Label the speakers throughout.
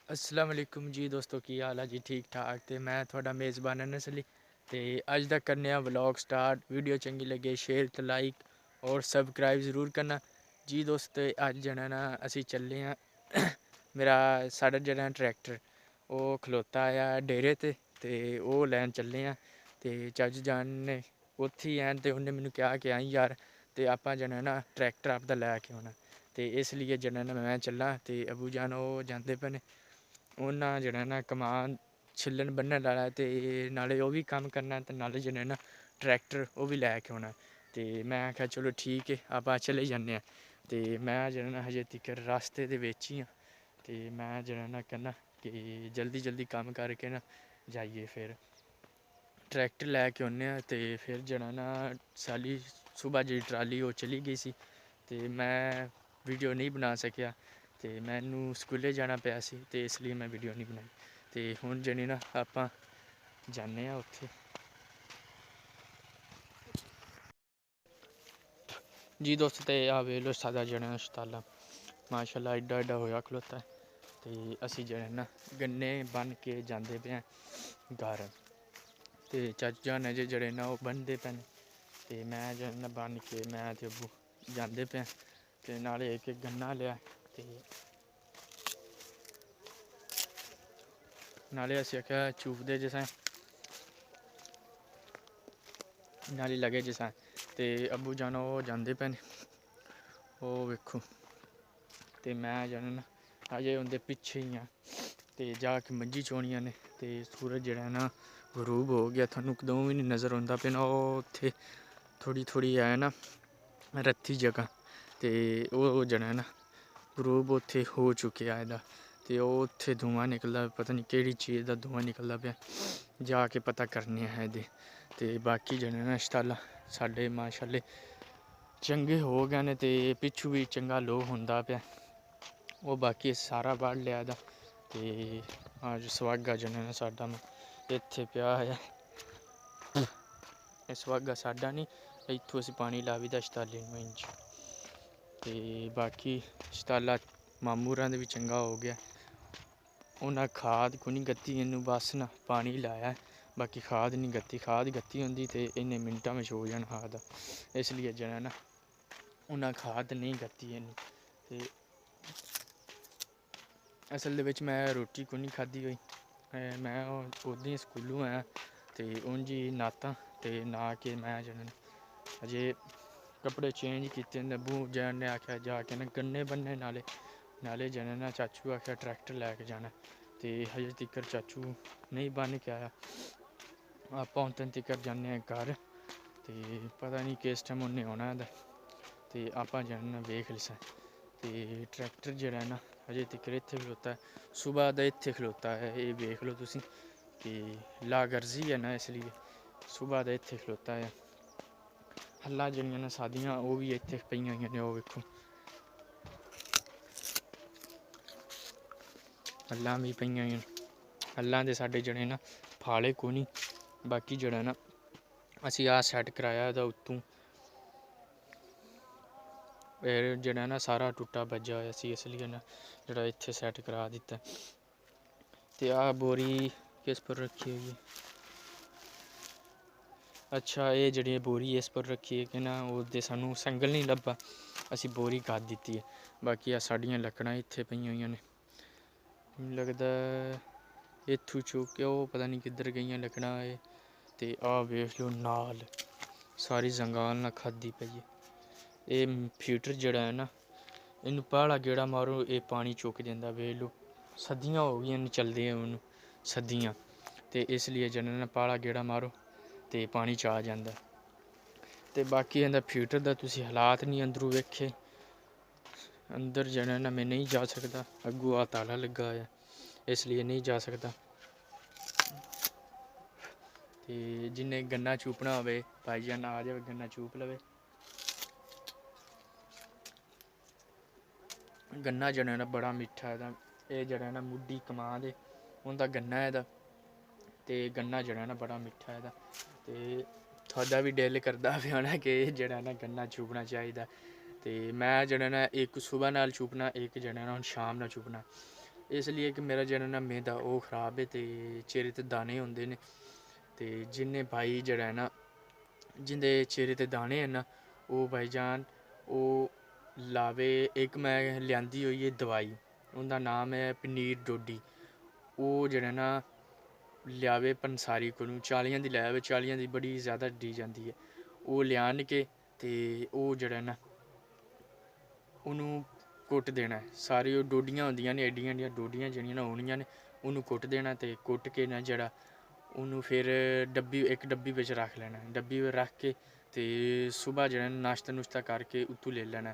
Speaker 1: अस्सलाम वालेकुम जी दोस्तों, की हाल है जी? ठीक ठाक। तो मैं थोड़ा मेज़बान अनस अली ते अज दा करने व्लॉग स्टार्ट। वीडियो चंगी लगे शेयर ते लाइक और सबसक्राइब ज़रूर करना जी दोस्त। अज जना ना असी चले हैं मेरा साढ़ा जरा ट्रैक्टर वो खलोता आया डेरे ते ओह् लैन चले हैं। ते चाचू जान ने उत्थे ही हैं ते उन्हें मैनू कहा कि आई यार ते आपां जना ना ट्रैक्टर आपदा लैके आना। ते इसलिए जना ना मैं चला ते अबू जान ओह् जांदे पे ने ਉਹਨਾਂ ਜਿਹੜਾ ਨਾ ਕਮਾਨ ਛਿੱਲਣ ਬੰਨਣ ਵਾਲਾ ਅਤੇ ਨਾਲੇ ਉਹ ਵੀ ਕੰਮ ਕਰਨਾ ਅਤੇ ਨਾਲੇ ਜਿਹੜਾ ਨਾ ਟਰੈਕਟਰ ਉਹ ਵੀ ਲੈ ਕੇ ਆਉਣਾ। ਅਤੇ ਮੈਂ ਆਖਿਆ ਚਲੋ ਠੀਕ ਹੈ ਆਪਾਂ ਚਲੇ ਜਾਂਦੇ ਹਾਂ। ਅਤੇ ਮੈਂ ਜਿਹੜਾ ਨਾ ਹਜੇ ਤੱਕ ਰਸਤੇ ਦੇ ਵਿੱਚ ਹੀ ਹਾਂ ਅਤੇ ਮੈਂ ਜਿਹੜਾ ਨਾ ਕਹਿੰਦਾ ਕਿ ਜਲਦੀ ਜਲਦੀ ਕੰਮ ਕਰਕੇ ਨਾ ਜਾਈਏ। ਫਿਰ ਟਰੈਕਟਰ ਲੈ ਕੇ ਆਉਂਦੇ ਹਾਂ ਅਤੇ ਫਿਰ ਜਿਹੜਾ ਨਾ ਸਾਲੀ ਸੁਬਾਹ ਜਿਹੜੀ ਟਰਾਲੀ ਉਹ ਚਲੀ ਗਈ ਸੀ ਅਤੇ ਮੈਂ ਵੀਡੀਓ ਨਹੀਂ ਬਣਾ ਸਕਿਆ ਅਤੇ ਮੈਨੂੰ ਸਕੂਲੇ ਜਾਣਾ ਪਿਆ ਸੀ ਅਤੇ ਇਸ ਲਈ ਮੈਂ ਵੀਡੀਓ ਨਹੀਂ ਬਣਾਈ। ਅਤੇ ਹੁਣ ਜਿਹੜੀ ਨਾ ਆਪਾਂ ਜਾਂਦੇ ਹਾਂ ਉੱਥੇ ਜੀ ਦੋਸਤ। ਅਤੇ ਆ ਵੇਖ ਲਓ ਸਾਡਾ ਜਿਹੜਾ ਸ਼ਤਾਲਾ ਮਾਸ਼ਾਅੱਲਾ ਐਡਾ ਐਡਾ ਹੋਇਆ ਖਲੋਤਾ ਅਤੇ ਅਸੀਂ ਜਿਹੜੇ ਨਾ ਗੰਨੇ ਬੰਨ੍ਹ ਕੇ ਜਾਂਦੇ ਪਏ ਹਾਂ ਘਰ। ਅਤੇ ਚਾਚਾ ਨੇ ਜਿਹੜੇ ਨਾ ਉਹ ਬੰਨ੍ਹਦੇ ਪਏ ਨੇ ਅਤੇ ਮੈਂ ਜਿਹੜਾ ਨਾ ਬੰਨ੍ਹ ਕੇ ਮੈਂ ਅਤੇ ਅੱਬੂ ਜਾਂਦੇ ਪਏ ਅਤੇ ਨਾਲੇ ਇੱਕ ਗੰਨਾ ਲਿਆ ਅਤੇ ਨਾਲੇ ਅਸੀਂ ਆਖਿਆ ਚੂਪਦੇ ਜਿਸਾਂ ਨਾਲੇ ਲੱਗੇ ਜਿਸਾਂ। ਅਤੇ ਅੱਬੂ ਜਾਨ ਉਹ ਜਾਂਦੇ ਪਏ ਨੇ ਉਹ ਵੇਖੋ। ਅਤੇ ਮੈਂ ਜਾਣਾ ਨਾ ਅਜੇ ਉਹਦੇ ਪਿੱਛੇ ਹੀ ਹਾਂ ਅਤੇ ਜਾ ਕੇ ਮੰਜੀ ਚੋਣੀਆਂ ਨੇ ਅਤੇ ਸੂਰਜ ਜਿਹੜਾ ਨਾ ਗਰੂਬ ਹੋ ਗਿਆ। ਤੁਹਾਨੂੰ ਕਦੋਂ ਵੀ ਨਹੀਂ ਨਜ਼ਰ ਆਉਂਦਾ ਪਿਆ ਨਾ ਉਹ ਉੱਥੇ ਥੋੜ੍ਹੀ ਥੋੜ੍ਹੀ ਹੈ ਨਾ ਰੱਥੀ ਜਗ੍ਹਾ ਅਤੇ ਉਹ ਜਿਹੜਾ ਨਾ ਗਰੂਬ ਉੱਥੇ ਹੋ ਚੁੱਕਿਆ ਇਹਦਾ। ਅਤੇ ਉਹ ਉੱਥੇ ਧੂੰਆਂ ਨਿਕਲਦਾ ਪਤਾ ਨਹੀਂ ਕਿਹੜੀ ਚੀਜ਼ ਦਾ ਧੂੰਆਂ ਨਿਕਲਦਾ ਪਿਆ ਜਾ ਕੇ ਪਤਾ ਕਰਨੇ ਹੈ ਇਹਦੇ। ਅਤੇ ਬਾਕੀ ਜਿਹੜੇ ਨਾ ਸ਼ਤਾਲਾ ਸਾਡੇ ਮਾਸ਼ਾਅੱਲਾ ਚੰਗੇ ਹੋ ਗਏ ਨੇ ਅਤੇ ਪਿੱਛੋਂ ਵੀ ਚੰਗਾ ਲੋ ਹੁੰਦਾ ਪਿਆ ਉਹ ਬਾਕੀ ਸਾਰਾ ਵੱਢ ਲਿਆ ਇਹਦਾ। ਅਤੇ ਅੱਜ ਸੁਹਾਗਾ ਜਿਹੜਾ ਨਾ ਸਾਡਾ ਇੱਥੇ ਪਿਆ ਹੋਇਆ ਇਹ ਸੁਹਾਗਾ ਸਾਡਾ ਨਹੀਂ ਇੱਥੋਂ ਅਸੀਂ ਪਾਣੀ ਲਾਵੀ ਦਾ ਸ਼ਤਾਲੇ ਨੂੰ ਇੰਚ। ਅਤੇ ਬਾਕੀ ਸ਼ਤਾਲਾ ਮਾਮੂਰਾਂ ਦੇ ਵੀ ਚੰਗਾ ਹੋ ਗਿਆ। ਉਹਨਾਂ ਖਾਦ ਕੋਈ ਨਹੀਂ ਗੱਤੀ ਇਹਨੂੰ ਬਸ ਨਾ ਪਾਣੀ ਲਾਇਆ ਬਾਕੀ ਖਾਦ ਨਹੀਂ ਗੱਤੀ। ਖਾਦ ਗੱਤੀ ਹੁੰਦੀ ਅਤੇ ਇੰਨੇ ਮਿੰਟਾਂ ਵਿੱਚ ਹੋ ਜਾਣਾ ਖਾਦ। ਇਸ ਲਈ ਜਿਹੜਾ ਨਾ ਉਹਨਾਂ ਖਾਦ ਨਹੀਂ ਗੱਤੀ ਇਹਨੂੰ। ਅਤੇ ਅਸਲ ਦੇ ਵਿੱਚ ਮੈਂ ਰੋਟੀ ਕੋਈ ਨਹੀਂ ਖਾਧੀ ਹੋਈ। ਮੈਂ ਉੱਦਾਂ ਹੀ ਸਕੂਲੋਂ ਆਇਆ ਅਤੇ ਉਂਝ ਹੀ ਨਾਤਾ ਅਤੇ ਨਹਾ ਕੇ ਮੈਂ ਜਿਹੜਾ ਅਜੇ ਕੱਪੜੇ ਚੇਂਜ ਕੀਤੇ ਨੇ। ਅੱਬੂ ਜਾਨ ਨੇ ਆਖਿਆ ਜਾ ਕੇ ਨਾ ਗੰਨੇ ਬੰਨੇ ਨਾਲੇ ਜਾਣਾ ਨਾ ਚਾਚੂ ਆਖਿਆ ਟਰੈਕਟਰ ਲੈ ਕੇ ਜਾਣਾ ਅਤੇ ਹਜੇ ਤੱਕ ਚਾਚੂ ਨਹੀਂ ਬੰਨ੍ਹ ਕੇ ਆਇਆ। ਆਪਾਂ ਹੁਣ ਤੱਕ ਜਾਂਦੇ ਹਾਂ ਘਰ ਅਤੇ ਪਤਾ ਨਹੀਂ ਕਿਸ ਟਾਈਮ ਉਹਨੇ ਆਉਣਾ ਇਹਦਾ ਅਤੇ ਆਪਾਂ ਜਾਣਾ ਵੇਖ ਲਿਆ। ਅਤੇ ਟਰੈਕਟਰ ਜਿਹੜਾ ਨਾ ਹਜੇ ਤੱਕ ਇੱਥੇ ਖਲੋਤਾ ਸੁਬਾਹ ਦਾ ਇੱਥੇ ਖਲੋਤਾ ਹੈ। ਇਹ ਵੇਖ ਲਓ ਤੁਸੀਂ ਕਿ ਲਾਗਰਜ਼ੀ ਹੈ ਨਾ ਇਸ ਲਈ ਸੁਬਾਹ ਦਾ ਇੱਥੇ ਖਲੋਤਾ ਹੈ। ਹੱਲਾਂ ਜਿਹੜੀਆਂ ਨੇ ਸਾਦੀਆਂ ਉਹ ਵੀ ਇੱਥੇ ਪਈਆਂ ਹੋਈਆਂ ਨੇ ਉਹ ਵੇਖੋ ਹੱਲਾਂ ਵੀ ਪਈਆਂ ਹੋਈਆਂ। ਹੱਲਾਂ ਦੇ ਸਾਡੇ ਜਿਹੜੇ ਨਾ ਫਾਲੇ ਕੋਈ ਨਹੀਂ ਬਾਕੀ ਜਿਹੜਾ ਨਾ ਅਸੀਂ ਆਹ ਸੈੱਟ ਕਰਾਇਆ ਇਹਦਾ ਉੱਤੋਂ ਇਹ ਜਿਹੜਾ ਨਾ ਸਾਰਾ ਟੁੱਟਾ ਵੱਜਾ ਹੋਇਆ ਸੀ ਇਸ ਲਈ ਨਾ ਜਿਹੜਾ ਇੱਥੇ ਸੈੱਟ ਕਰਾ ਦਿੱਤਾ। ਅਤੇ ਆਹ ਬੋਰੀ ਕਿਸ ਪਰ ਰੱਖੀ ਹੋਈ ਹੈ? ਅੱਛਾ ਇਹ ਜਿਹੜੀ ਬੋਰੀ ਇਸ ਪਰ ਰੱਖੀ ਹੈ ਕਿ ਨਾ ਉਹਦੇ ਸਾਨੂੰ ਸੰਗਲ ਨਹੀਂ ਲੱਭਾ ਅਸੀਂ ਬੋਰੀ ਕਰ ਦਿੱਤੀ ਹੈ। ਬਾਕੀ ਆ ਸਾਡੀਆਂ ਲੱਕੜਾਂ ਇੱਥੇ ਪਈਆਂ ਹੋਈਆਂ ਨੇ ਮੈਨੂੰ ਲੱਗਦਾ ਇੱਥੋਂ ਚੁੱਕ ਕੇ ਉਹ ਪਤਾ ਨਹੀਂ ਕਿੱਧਰ ਗਈਆਂ ਲੱਕੜਾਂ ਇਹ। ਅਤੇ ਆਹ ਵੇਖ ਲਓ ਨਾਲ ਸਾਰੀ ਜੰਗਾਲ ਨਾਲ ਖਾਧੀ ਪਈ ਹੈ। ਇਹ ਫੀਟਰ ਜਿਹੜਾ ਹੈ ਨਾ ਇਹਨੂੰ ਪਹਾੜਾ ਗੇੜਾ ਮਾਰੋ ਇਹ ਪਾਣੀ ਚੁੱਕ ਜਾਂਦਾ। ਵੇਖ ਲਓ ਸਦੀਆਂ ਹੋ ਗਈਆਂ ਨੇ ਚੱਲਦੇ ਉਹਨੂੰ ਸਦੀਆਂ ਅਤੇ ਇਸ ਲਈ ਜਿਹੜਾ ਨਾ ਪਹਾੜਾ ਗੇੜਾ ਮਾਰੋ ਅਤੇ ਪਾਣੀ 'ਚ ਆ ਜਾਂਦਾ। ਅਤੇ ਬਾਕੀ ਇਹਦਾ ਫੀਟਰ ਦਾ ਤੁਸੀਂ ਹਾਲਾਤ ਨਹੀਂ ਅੰਦਰੋਂ ਵੇਖੇ ਅੰਦਰ ਜਿਹੜਾ ਨਾ ਮੈਂ ਨਹੀਂ ਜਾ ਸਕਦਾ ਅੱਗੋਂ ਆ ਤਾਲਾ ਲੱਗਾ ਹੋਇਆ ਇਸ ਲਈ ਨਹੀਂ ਜਾ ਸਕਦਾ। ਅਤੇ ਜਿਹਨੇ ਗੰਨਾ ਚੂਪਣਾ ਹੋਵੇ ਭਾਈ ਜਾਨ ਆ ਜਾਵੇ ਗੰਨਾ ਚੂਪ ਲਵੇ। ਗੰਨਾ ਜਿਹੜਾ ਨਾ ਬੜਾ ਮਿੱਠਾ ਇਹਦਾ ਇਹ ਜਿਹੜਾ ਨਾ ਮੁੱਢੀ ਕਮਾਂ ਦੇ ਉਹਦਾ ਗੰਨਾ ਇਹਦਾ ਅਤੇ ਗੰਨਾ ਜਿਹੜਾ ਨਾ ਬੜਾ ਮਿੱਠਾ ਇਹਦਾ। ਅਤੇ ਤੁਹਾਡਾ ਵੀ ਦਿਲ ਕਰਦਾ ਪਿਆ ਹੋਣਾ ਕਿ ਜਿਹੜਾ ਨਾ ਗੰਨਾ ਚੂਪਣਾ ਚਾਹੀਦਾ। ਅਤੇ ਮੈਂ ਜਿਹੜਾ ਨਾ ਇੱਕ ਸੁਬਾਹ ਨਾਲ ਚੂਪਣਾ ਇੱਕ ਜਿਹੜਾ ਨਾ ਹੁਣ ਸ਼ਾਮ ਨਾਲ ਚੂਪਣਾ इसलिए कि मेरा जेह्ड़ा ना मैदा ओह् खराब है ते चेहरे ते दाने होंदे ने। ते जिन्ने भाई जेह्ड़ा है ना जिंदे चेहरे ते दाने हैं ना ओह् भाईजान ओह् लावे। इक मैं लेआंदी होई है दवाई, उंदा नाम है पनीर डोडी। ओह् जेह्ड़ा ना लियावे पंसारी कोलों 40 दी लै आवे, 40 दी बड़ी ज़्यादा डी जांदी है। ओह् लेआन के ते ओह् जेह्ड़ा ना ਉਹਨੂੰ ਕੁੱਟ ਦੇਣਾ ਸਾਰੀ ਉਹ ਡੋਡੀਆਂ ਹੁੰਦੀਆਂ ਨੇ ਐਡੀਆਂ ਐਡੀਆਂ ਡੋਡੀਆਂ ਜਿਹੜੀਆਂ ਨਾ ਆਉਣੀਆਂ ਨੇ ਉਹਨੂੰ ਕੁੱਟ ਦੇਣਾ ਤੇ ਕੁੱਟ ਕੇ ਨਾ ਜਿਹੜਾ ਉਹਨੂੰ ਫਿਰ ਇੱਕ ਡੱਬੀ ਵਿੱਚ ਰੱਖ ਲੈਣਾ। ਡੱਬੀ ਵਿੱਚ ਰੱਖ ਕੇ ਤੇ ਸਵੇਰ ਜਿਹੜਾ ਨਾਸ਼ਤਾ ਨੁਸ਼ਤਾ ਕਰਕੇ ਉੱਤੋਂ ਲੈ ਲੈਣਾ।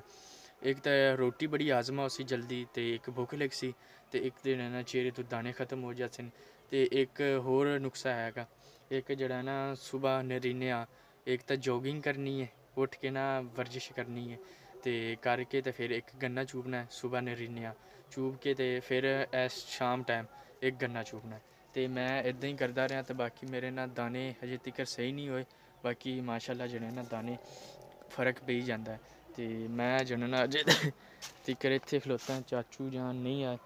Speaker 1: ਇੱਕ ਤਾਂ ਰੋਟੀ ਬੜੀ ਹਾਜ਼ਮ ਹੋ ਸੀ ਜਲਦੀ ਤੇ ਇੱਕ ਭੁੱਖ ਲੱਗ ਸੀ ਤੇ ਇੱਕ ਦਿਨ ਨਾ ਚਿਹਰੇ ਤੋਂ ਦਾਣੇ ਖਤਮ ਹੋ ਜਾਂਦੇ ਨੇ। ਤੇ ਇੱਕ ਹੋਰ ਨੁਕਸਾ ਹੈਗਾ, ਇੱਕ ਜਿਹੜਾ ਨਾ ਸਵੇਰ ਨਰੀਨੇ ਆ ਇੱਕ ਤਾਂ ਜੋਗਿੰਗ ਕਰਨੀ ਹੈ, ਉੱਠ ਕੇ ਨਾ ਵਰਜਿਸ਼ ਕਰਨੀ ਹੈ ਤੇ ਕਰਕੇ ਤੇ ਫਿਰ ਇੱਕ ਗੰਨਾ ਚੂਪਣਾ ਸਵੇਰ ਨਰੀਨਿਆ ਚੂਪ ਕੇ ਤੇ ਫਿਰ ਇਸ ਸ਼ਾਮ ਟਾਈਮ ਇੱਕ ਗੰਨਾ ਚੂਪਣਾ। ਤੇ ਮੈਂ ਇੱਦਾਂ ਹੀ ਕਰਦਾ ਰਿਹਾ ਤੇ ਬਾਕੀ ਮੇਰੇ ਨਾ ਦਾਣੇ ਹਜੇ ਤੱਕ ਸਹੀ ਨਹੀਂ ਹੋਏ। ਬਾਕੀ ਮਾਸ਼ਾਅੱਲਾ ਜਿਹੜੇ ਨਾ ਦਾਣੇ ਫਰਕ ਪਈ ਜਾਂਦਾ ਤੇ ਮੈਂ ਜਿਹੜਾ ਨਾ ਅਜੇ ਤੱਕ ਇੱਥੇ ਖਲੋਤਾ। ਚਾਚੂ ਜਾਨ ਨਹੀਂ ਆਏ,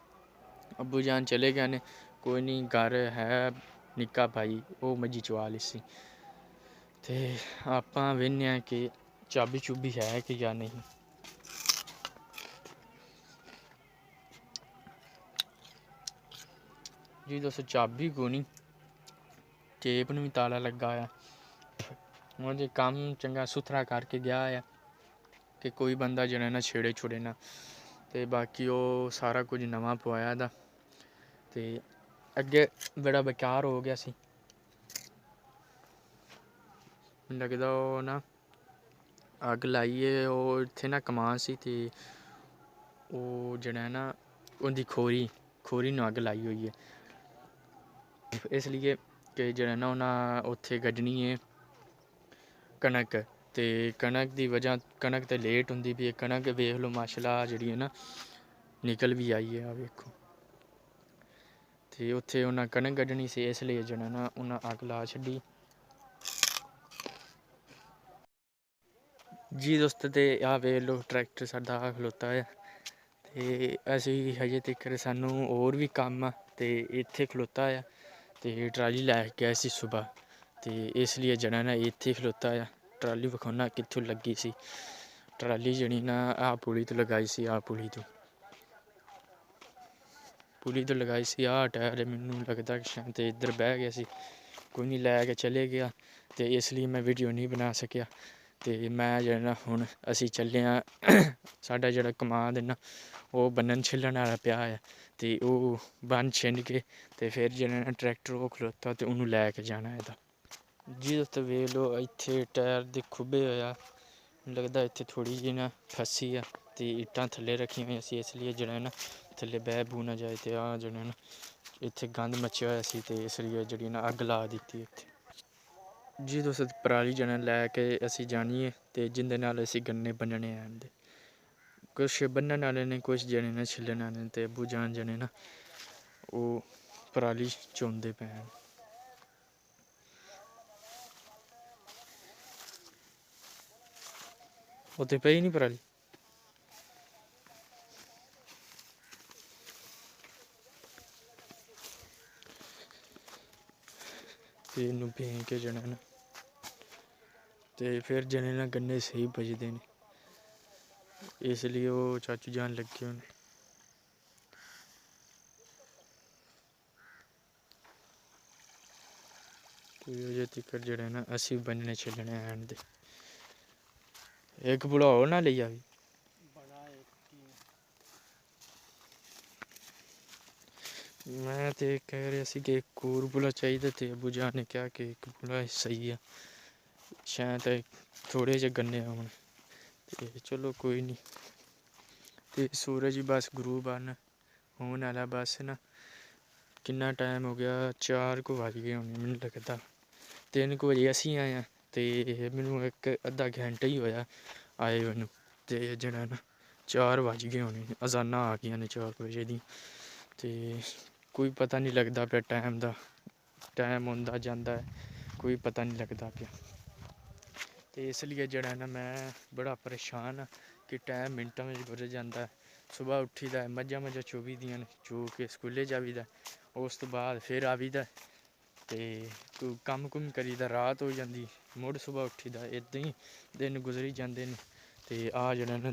Speaker 1: ਅੱਬੂ ਜਾਨ ਚਲੇ ਗਏ ਨੇ। ਕੋਈ ਨਹੀਂ, ਘਰ ਹੈ ਨਿੱਕਾ ਭਾਈ ਉਹ ਮੱਝੀ ਚਵਾ ਲਈ ਸੀ ਤੇ ਆਪਾਂ ਵੇਖਦੇ ਹਾਂ ਕਿ ਚਾਬੀ ਚੂਬੀ ਹੈ ਕਿ ਜਾਂ ਨਹੀਂ। ਜੀ ਦੋਸਤੋ ਚਾਬੀ ਕੋਈ ਨਹੀਂ, ਟੇਪ ਨੂੰ ਵੀ ਤਾਲਾ ਲੱਗਾ ਆ। ਹੁਣ ਜੇ ਕੰਮ ਚੰਗਾ ਸੁਥਰਾ ਕਰਕੇ ਗਿਆ ਆ ਕਿ ਕੋਈ ਬੰਦਾ ਜਿਹੜਾ ਨਾ ਛੇੜੇ ਛੁੜੇ ਨਾ। ਤੇ ਬਾਕੀ ਉਹ ਸਾਰਾ ਕੁਝ ਨਵਾਂ ਪਵਾਇਆ ਦਾ ਤੇ ਅੱਗੇ ਬੜਾ ਬੇਕਾਰ ਹੋ ਗਿਆ ਸੀ। ਮੈਨੂੰ ਲੱਗਦਾ ਉਹ ਨਾ ਅੱਗ ਲਾਈਏ, ਉਹ ਇੱਥੇ ਨਾ ਕਮਾਨ ਸੀ ਤੇ ਉਹ ਜਿਹੜਾ ਨਾ ਉਹਦੀ ਖੋਰੀ ਨੂੰ ਅੱਗ ਲਾਈ ਹੋਈ ਹੈ। ਇਸ ਲਈ ਕਿ ਜਿਹੜਾ ਨਾ ਉਹਨਾਂ ਉੱਥੇ ਕੱਢਣੀ ਹੈ ਕਣਕ ਤੇ ਕਣਕ ਦੀ ਵਜ੍ਹਾ ਕਣਕ ਤੇ ਲੇਟ ਹੁੰਦੀ ਵੀ ਕਣਕ ਵੇਖ ਲਓ ਮਾਸ਼ਾਅੱਲਾ ਜਿਹੜੀ ਹੈ ਨਾ ਨਿਕਲ ਵੀ ਆਈ ਹੈ। ਆ ਵੇਖੋ ਤੇ ਉੱਥੇ ਉਹਨਾਂ ਕਣਕ ਕੱਢਣੀ ਸੀ, ਇਸ ਲਈ ਜਿਹੜਾ ਨਾ ਉਹਨਾਂ ਅੱਗ ਲਾ ਛੱਡੀ। ਜੀ ਦੋਸਤੋ ਤੇ ਆਹ ਵੇਖ ਲਓ ਟਰੈਕਟਰ ਸਾਡਾ ਖਲੋਤਾ ਹੈ ਤੇ ਅਸੀਂ ਹਜੇ ਤੱਕ ਸਾਨੂੰ ਹੋਰ ਵੀ ਕੰਮ ਆ ਤੇ ਇੱਥੇ ਖਲੋਤਾ ਆ ਤੇ ਟਰਾਲੀ ਲੈ ਕੇ ਆਏ ਸੀ ਸੁਬਹ ਤੇ ਇਸ ਲਈ ਜਿਹੜਾ ਨਾ ਇੱਥੇ ਖਲੋਤਾ ਆ। ਟਰਾਲੀ ਵਿਖਾਉਣਾ ਕਿੱਥੋਂ ਲੱਗੀ ਸੀ। ਟਰਾਲੀ ਜਿਹੜੀ ਨਾ ਆਹ ਪੁਲੀ ਤੋਂ ਲਗਾਈ ਸੀ, ਆਹ ਪੁਲੀ ਤੋਂ ਲਗਾਈ ਸੀ। ਆਹ ਟਾਇਰ ਮੈਨੂੰ ਲੱਗਦਾ ਕਿ ਸ਼ਾਇਦ ਇੱਧਰ ਬਹਿ ਗਿਆ ਸੀ, ਕੋਈ ਨਹੀਂ ਲੈ ਕੇ ਚਲੇ ਗਿਆ ਤੇ ਇਸ ਲਈ ਮੈਂ ਵੀਡੀਓ ਨਹੀਂ ਬਣਾ ਸਕਿਆ। ਤੇ ਮੈਂ ਜਿਹੜਾ ਨਾ ਹੁਣ ਅਸੀਂ ਚੱਲੇ ਹਾਂ ਸਾਡਾ ਜਿਹੜਾ ਕਮਾਦ ਨਾ ਉਹ ਬੰਨਣ ਛਿੱਲਣ ਵਾਲਾ ਪਿਆ ਆ ਤੇ ਉਹ ਬੰਨ ਛਿੰਨ ਕੇ ਤੇ ਫਿਰ ਜਿਹੜਾ ਨਾ ਟਰੈਕਟਰ ਉਹ ਖਲੋਤਾ ਤੇ ਉਹਨੂੰ ਲੈ ਕੇ ਜਾਣਾ ਇਹਦਾ। ਜੀ ਦੋਸਤੋ ਵੇਖ ਲਓ ਇੱਥੇ ਟਾਇਰ ਦੇ ਖੁੱਬੇ ਹੋਇਆ, ਲੱਗਦਾ ਇੱਥੇ ਥੋੜ੍ਹੀ ਜਿਹੀ ਨਾ ਫਸੀ ਆ ਤੇ ਇੱਟਾਂ ਥੱਲੇ ਰੱਖੀਆਂ ਹੋਈਆਂ ਸੀ, ਇਸ ਲਈ ਜਿਹੜਾ ਨਾ ਥੱਲੇ ਬਹਿ ਬੂ ਨਾ ਜਾਏ। ਤੇ ਆਹ ਜਿਹੜਾ ਨਾ ਇੱਥੇ ਗੰਦ ਮੱਚਿਆ ਹੋਇਆ ਸੀ ਤੇ ਇਸ ਲਈ ਜਿਹੜੀ ਨਾ ਅੱਗ ਲਾ ਦਿੱਤੀ ਇੱਥੇ। ਜੀ ਦੋਸਤੋ ਪਰਾਲੀ ਜਿਹੜਾ ਲੈ ਕੇ ਅਸੀਂ ਜਾਣੀਏ ਤੇ ਜਿਹਦੇ ਨਾਲ ਅਸੀਂ ਗੰਨੇ ਬੰਨਣੇ ਆਂਦੇ, ਕੁਛ ਬੰਨਣ ਵਾਲੇ ਨੇ ਕੁਛ ਜਣੇ ਨਾ ਛਿੱਲਣ ਵਾਲੇ ਨੇ ਤੇ ਅੱਬੂ ਜਾਨ ਜਣੇ ਨਾ ਉਹ ਪਰਾਲੀ ਚੁੰਦੇ ਪਏ ਹਨ। ਉੱਥੇ ਪਈ ਨਹੀਂ ਪਰਾਲੀ। ਤੇ ਇਹਨੂੰ ਭੇਂ ਕੇ ਜਣੇ ਨਾ ਤੇ ਫਿਰ ਜਣੇ ਨਾ ਗੰਨੇ ਸਹੀ ਬਚਦੇ ਨੇ, ਇਸ ਲਈ ਉਹ ਚਾਚੂ ਜਾਨ ਲੱਗੇ ਹੋਏ ਨੇ। ਤੇ ਅਜੇ ਤੱਕ ਜਿਹੜੇ ਨਾ ਅਸੀਂ ਬੰਨਣੇ ਛਿੱਲਣੇ ਆਣ ਦੇ। ਇੱਕ ਬੁਲਾਓ ਨਾ ਲਈ ਆਵੀ। ਮੈਂ ਤੇ ਕਹਿ ਰਿਹਾ ਸੀ ਕਿ ਇੱਕ ਹੋਰ ਬੁਲਾ ਚਾਹੀਦਾ ਤੇ ਅੱਬੂ ਜਾਨ ਨੇ ਕਿਹਾ ਕਿ ਇੱਕ ਬੁਲਾ ਸਹੀ ਆ, ਸ਼ਾਇਦ ਥੋੜ੍ਹੇ ਜਿਹੇ ਗੰਨੇ ਆਉਣ ਤੇ ਚਲੋ ਕੋਈ ਨਹੀਂ। ਤੇ ਸੂਰਜ ਹੀ ਬਸ ਗਰੂਬ ਆਉਣ ਹੋਣ ਵਾਲਾ, ਬਸ ਨਾ ਕਿੰਨਾ ਟਾਈਮ ਹੋ ਗਿਆ, 4 ਕੁ ਵੱਜ ਗਏ ਹੋਣੇ ਮੈਨੂੰ ਲੱਗਦਾ। 3 ਕੁ ਵਜੇ ਅਸੀਂ ਆਏ ਹਾਂ ਤੇ ਮੈਨੂੰ ਇੱਕ ਅੱਧਾ ਘੰਟਾ ਹੀ ਹੋਇਆ ਆਏ ਮੈਨੂੰ ਤੇ ਜਿਹੜਾ ਨਾ 4 ਵੱਜ ਗਏ ਹੋਣੇ, ਅਜ਼ਾਨਾਂ ਆ ਗਈਆਂ ਨੇ 4 ਵਜੇ ਦੀ ਤੇ ਕੋਈ ਪਤਾ ਨਹੀਂ ਲੱਗਦਾ ਪਿਆ ਟਾਈਮ ਦਾ। ਟਾਈਮ ਆਉਂਦਾ ਜਾਂਦਾ ਹੈ, ਕੋਈ ਪਤਾ ਨਹੀਂ ਲੱਗਦਾ ਪਿਆ ਤੇ ਇਸ ਲਈ ਜਿਹੜਾ ਨਾ ਮੈਂ ਬੜਾ ਪਰੇਸ਼ਾਨ ਹਾਂ ਕਿ ਟਾਈਮ ਮਿੰਟਾਂ ਵਿੱਚ ਗੁਜ਼ਰ ਜਾਂਦਾ ਸੁਬਾਹ ਉੱਠੀਦਾ, ਮੱਝਾਂ ਚੋਵੀ ਦੀਆਂ ਨੇ, ਚੋ ਕੇ ਸਕੂਲੇ ਜਾਵੀਦਾ। ਉਸ ਤੋਂ ਬਾਅਦ ਫਿਰ ਆਵੀਦਾ ਅਤੇ ਕੰਮ ਕੁਮ ਕਰੀਦਾ, ਰਾਤ ਹੋ ਜਾਂਦੀ, ਮੁੜ ਸੁਬਾਹ ਉੱਠੀਦਾ। ਇੱਦਾਂ ਹੀ ਦਿਨ ਗੁਜ਼ਰੀ ਜਾਂਦੇ ਨੇ। ਅਤੇ ਆਹ ਜਿਹੜਾ ਨਾ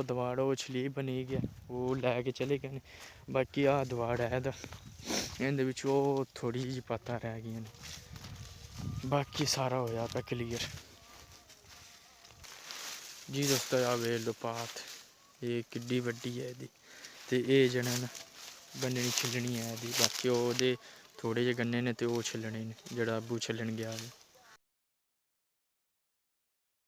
Speaker 1: ਦਵਾੜ, ਉਹ ਛਲੀਬ ਬਣੀ ਗਿਆ, ਉਹ ਲੈ ਕੇ ਚਲੇ ਗਏ ਨੇ। ਬਾਕੀ ਆਹ ਦਵਾੜ ਹੈ ਇਹਦਾ, ਇਹਦੇ ਵਿੱਚ ਉਹ ਥੋੜ੍ਹੀ ਜਿਹੀ ਪਾਤਾਂ ਰਹਿ ਗਈਆਂ ਨੇ, ਬਾਕੀ ਸਾਰਾ ਹੋਇਆ ਪਿਆ ਕਲੀਅਰ। ਜੀ ਦੋਸਤੋ ਆਹ ਵੇਖ ਲਓ ਪਾਤ, ਇਹ ਕਿੱਡੀ ਵੱਡੀ ਹੈ ਇਹਦੀ। ਅਤੇ ਇਹ ਜਿਹੜਾ ਨਾ ਗੰਨਣੀ ਛਿੱਲਣੀ ਹੈ ਇਹਦੀ। ਬਾਕੀ ਉਹਦੇ ਥੋੜ੍ਹੇ ਜਿਹੇ ਗੰਨੇ ਨੇ ਅਤੇ ਉਹ ਛਿੱਲਣੇ ਨੇ, ਜਿਹੜਾ ਅੱਬੂ ਛਿੱਲਣ ਗਿਆ ਹੈ।